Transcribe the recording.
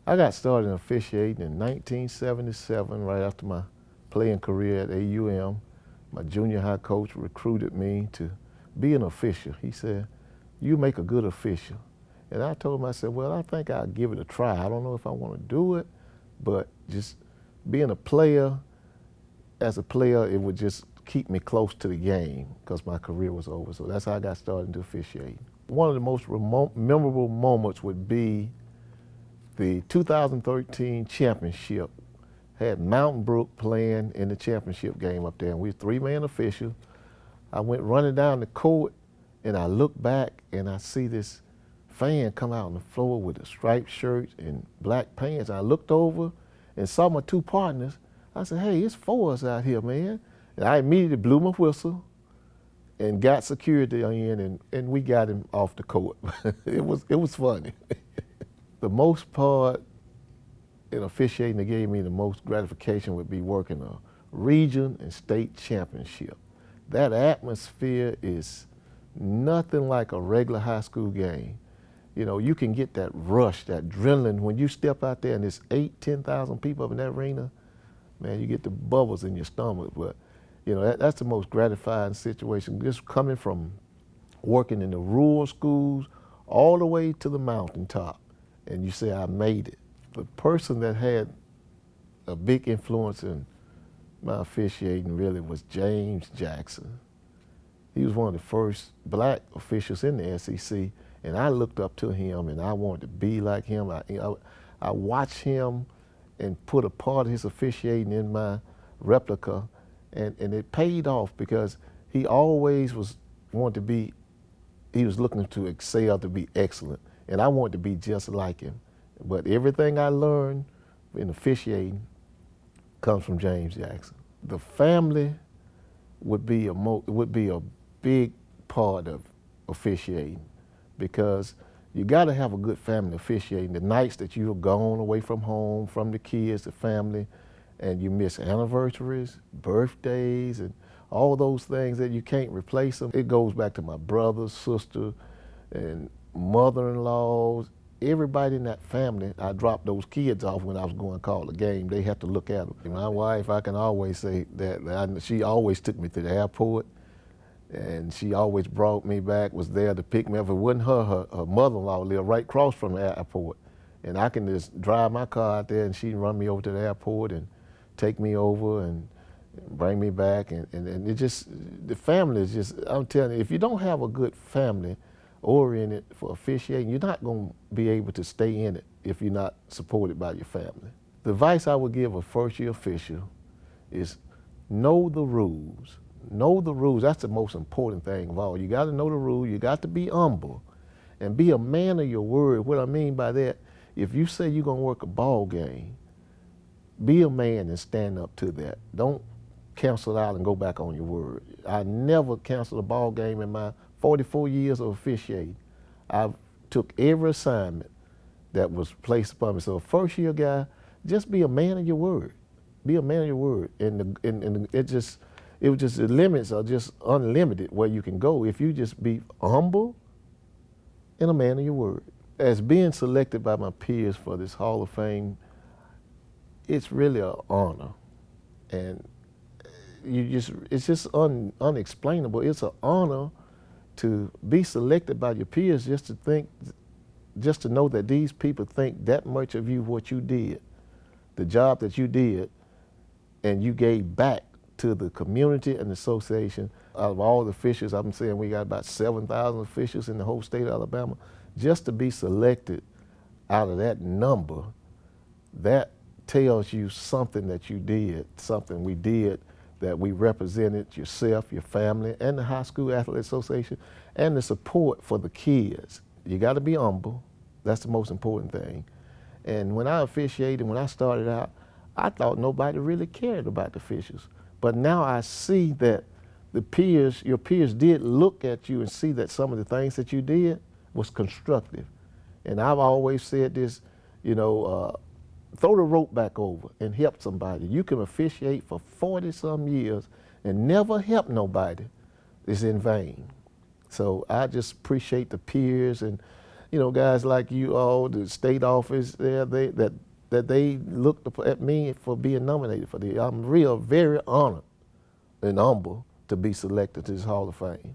I got started in officiating in 1977, right after my playing career at AUM. My junior high coach recruited me to be an official. He said, "You make a good official." And I told him, I said, "Well, I think I'll give it a try. I don't know if I want to do it, but just being a player, as a player, it would just keep me close to the game because my career was over." So that's how I got started into officiating. One of the most memorable moments would be the 2013 championship. Had Mountain Brook playing in the championship game up there, and we were three-man official. I went running down the court, and I look back, and I see this fan come out on the floor with a striped shirt and black pants. I looked over and saw my two partners. I said, "Hey, it's four of us out here, man." And I immediately blew my whistle and got security in, and we got him off the court. It was funny. The most part in officiating that gave me the most gratification would be working a region and state championship. That atmosphere is nothing like a regular high school game. You know, you can get that rush, that adrenaline when you step out there and there's 10,000 people up in that arena. Man, you get the bubbles in your stomach. But, you know, that's the most gratifying situation. Just coming from working in the rural schools all the way to the mountaintop, and you say, "I made it." The person that had a big influence in my officiating really was James Jackson. He was one of the first black officials in the SEC, and I looked up to him, and I wanted to be like him. I watched him and put a part of his officiating in my replica, and it paid off because he always wanted to be, he was looking to excel, to be excellent, and I wanted to be just like him. But everything I learned in officiating comes from James Jackson. The family would be a big part of officiating, because you got to have a good family officiating. The nights that you're gone away from home, from the kids, the family, and you miss anniversaries, birthdays, and all those things that you can't replace them. It goes back to my brother, sister, and mother-in-laws. Everybody in that family, I dropped those kids off when I was going to call the game. They had to look at them. My wife, I can always say that she always took me to the airport, and she always brought me back, was there to pick me up. If it wasn't her mother-in-law lived right across from the airport. And I can just drive my car out there, and she'd run me over to the airport and take me over and bring me back. And it just, the family is just, I'm telling you, if you don't have a good family oriented for officiating, you're not going to be able to stay in it if you're not supported by your family. The advice I would give a first-year official is know the rules. Know the rules. That's the most important thing of all. You got to know the rules. You got to be humble and be a man of your word. What I mean by that, if you say you're going to work a ball game, be a man and stand up to that. Don't cancel out and go back on your word. I never canceled a ball game in my 44 years of officiating. I took every assignment that was placed upon me. So a first-year guy, just be a man of your word. Be a man of your word. And the limits are just unlimited where you can go if you just be humble and a man of your word. As being selected by my peers for this Hall of Fame, it's really an honor. And it's just unexplainable. It's an honor to be selected by your peers, just to know that these people think that much of you, what you did, the job that you did, and you gave back to the community and the association. Out of all the officials, I'm saying we got about 7,000 officials in the whole state of Alabama. Just to be selected out of that number, that tells you something that you did, something we did, that we represented yourself, your family, and the High School Athletic Association, and the support for the kids. You got to be humble. That's the most important thing. And when I officiated, when I started out, I thought nobody really cared about the officials. But now I see that your peers did look at you and see that some of the things that you did was constructive. And I've always said this, you know, throw the rope back over and help somebody. You can officiate for 40-some years and never help nobody. It's in vain. So I just appreciate the peers, and you know, guys like you all, the state office there, that they looked at me for being nominated for the. I'm very honored and humble to be selected to this Hall of Fame.